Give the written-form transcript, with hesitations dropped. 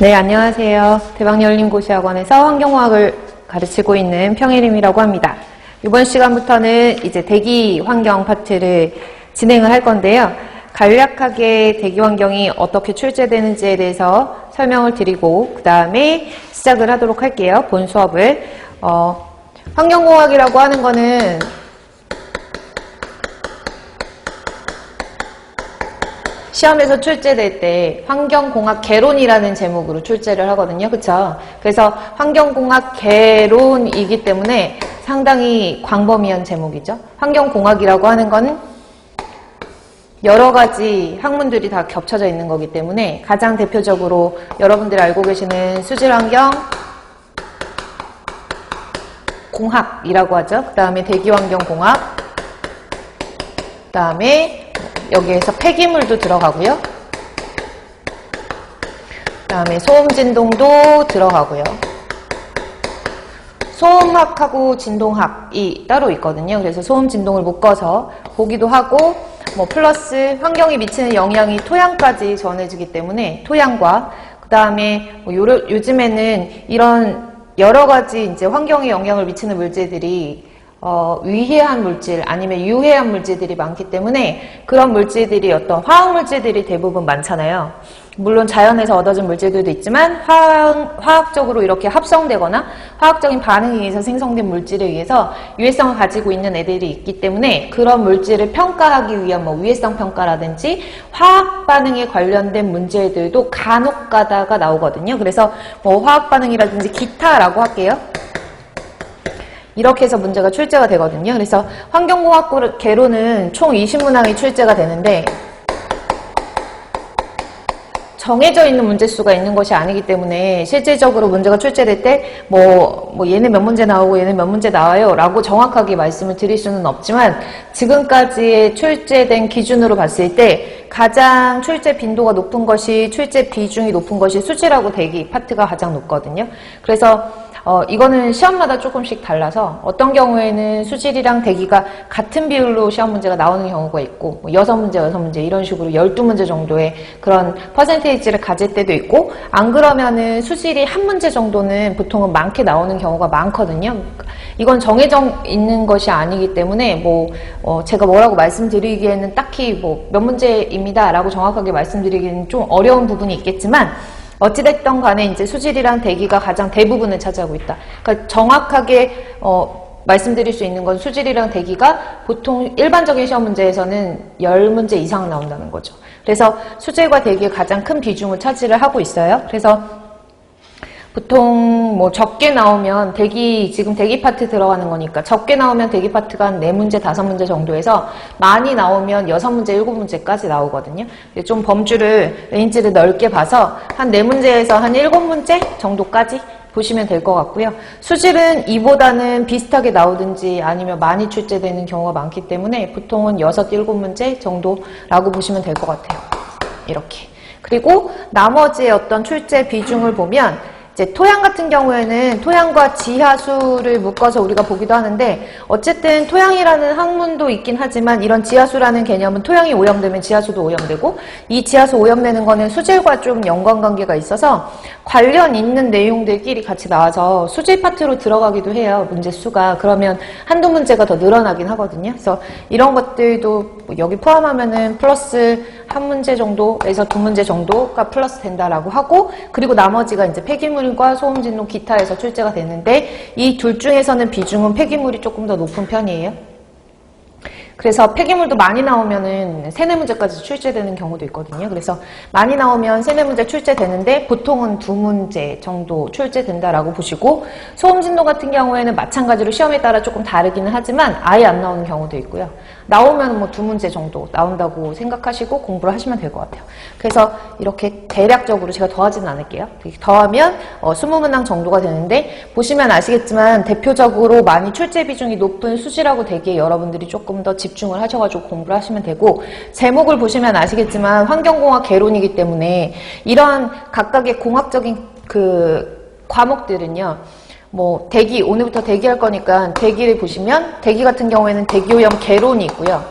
네, 안녕하세요. 대박열린고시학원에서 환경공학을 가르치고 있는 평혜림이라고 합니다. 이번 시간부터는 이제 대기 환경 파트를 진행을 할 건데요. 간략하게 대기 환경이 어떻게 출제되는지에 대해서 설명을 드리고 그 다음에 시작을 하도록 할게요. 본 수업을. 환경공학이라고 하는 거는 시험에서 출제될 때 환경공학 개론이라는 제목으로 출제를 하거든요. 그쵸? 그래서 환경공학 개론이기 때문에 상당히 광범위한 제목이죠. 환경공학이라고 하는 건 여러 가지 학문들이 다 겹쳐져 있는 거기 때문에 가장 대표적으로 여러분들이 알고 계시는 수질환경 공학이라고 하죠. 그 다음에 대기환경공학, 그 다음에 여기에서 폐기물도 들어가고요. 그 다음에 소음진동도 들어가고요. 소음학하고 진동학이 따로 있거든요. 그래서 소음진동을 묶어서 보기도 하고 플러스 환경에 미치는 영향이 토양까지 전해지기 때문에 토양과 그 다음에 요즘에는 이런 여러 가지 이제 환경에 영향을 미치는 물질들이 위해한 물질 아니면 유해한 물질들이 많기 때문에 그런 물질들이 어떤 화학 물질들이 대부분 많잖아요. 물론 자연에서 얻어진 물질들도 있지만 화학적으로 이렇게 합성되거나 화학적인 반응에 의해서 생성된 물질에 의해서 유해성을 가지고 있는 애들이 있기 때문에 그런 물질을 평가하기 위한 위해성 평가라든지 화학 반응에 관련된 문제들도 간혹 가다가 나오거든요. 그래서 화학 반응이라든지 기타라고 할게요. 이렇게 해서 문제가 출제가 되거든요. 그래서 환경공학 개론은 총 20문항이 출제가 되는데 정해져 있는 문제수가 있는 것이 아니기 때문에 실질적으로 문제가 출제될 때 얘는 몇 문제 나오고 얘는 몇 문제 나와요 라고 정확하게 말씀을 드릴 수는 없지만 지금까지의 출제된 기준으로 봤을 때 가장 출제 빈도가 높은 것이 출제 비중이 높은 것이 수질하고 대기 파트가 가장 높거든요. 그래서 이거는 시험마다 조금씩 달라서 어떤 경우에는 수질이랑 대기가 같은 비율로 시험 문제가 나오는 경우가 있고 6문제 이런 식으로 12문제 정도의 그런 퍼센테이지를 가질 때도 있고 안 그러면은 수질이 한 문제 정도는 보통은 많게 나오는 경우가 많거든요. 이건 정해져 있는 것이 아니기 때문에 제가 뭐라고 말씀드리기에는 딱히 몇 문제입니다 라고 정확하게 말씀드리기는 좀 어려운 부분이 있겠지만 어찌됐든 간에 이제 수질이랑 대기가 가장 대부분을 차지하고 있다. 그러니까 정확하게 말씀드릴 수 있는 건 수질이랑 대기가 보통 일반적인 시험 문제에서는 10문제 이상 나온다는 거죠. 그래서 수질과 대기가 가장 큰 비중을 차지를 하고 있어요. 그래서 보통 적게 나오면 지금 대기 파트 들어가는 거니까 적게 나오면 대기 파트가 한 4문제, 5문제 정도에서 많이 나오면 6문제, 7문제까지 나오거든요. 좀 범주를, 레인지를 넓게 봐서 한 4문제에서 한 7문제 정도까지 보시면 될 것 같고요. 수질은 이보다는 비슷하게 나오든지 아니면 많이 출제되는 경우가 많기 때문에 보통은 6, 7문제 정도라고 보시면 될 것 같아요. 이렇게. 그리고 나머지의 어떤 출제 비중을 보면 이제 토양 같은 경우에는 토양과 지하수를 묶어서 우리가 보기도 하는데 어쨌든 토양이라는 학문도 있긴 하지만 이런 지하수라는 개념은 토양이 오염되면 지하수도 오염되고 이 지하수 오염되는 거는 수질과 좀 연관관계가 있어서 관련 있는 내용들끼리 같이 나와서 수질 파트로 들어가기도 해요. 문제 수가. 그러면 한두 문제가 더 늘어나긴 하거든요. 그래서 이런 것들도 여기 포함하면은 플러스 한 문제 정도에서 2문제 정도가 플러스 된다라고 하고 그리고 나머지가 이제 폐기물과 소음진동 기타에서 출제가 되는데 이 둘 중에서는 비중은 폐기물이 조금 더 높은 편이에요. 그래서 폐기물도 많이 나오면은 3, 4문제까지 출제되는 경우도 있거든요. 그래서 많이 나오면 3, 4문제 출제되는데 보통은 2문제 정도 출제된다라고 보시고 소음진동 같은 경우에는 마찬가지로 시험에 따라 조금 다르기는 하지만 아예 안 나오는 경우도 있고요. 나오면 2문제 정도 나온다고 생각하시고 공부를 하시면 될 것 같아요. 그래서 이렇게 대략적으로 제가 더하지는 않을게요. 더하면 20문항 정도가 되는데 보시면 아시겠지만 대표적으로 많이 출제 비중이 높은 수질하고 대기에 여러분들이 조금 더 집중을 하셔가지고 공부를 하시면 되고 제목을 보시면 아시겠지만 환경공학 개론이기 때문에 이런 각각의 공학적인 과목들은요. 대기, 오늘부터 대기할 거니까 대기를 보시면 대기 같은 경우에는 대기오염 개론이 있고요.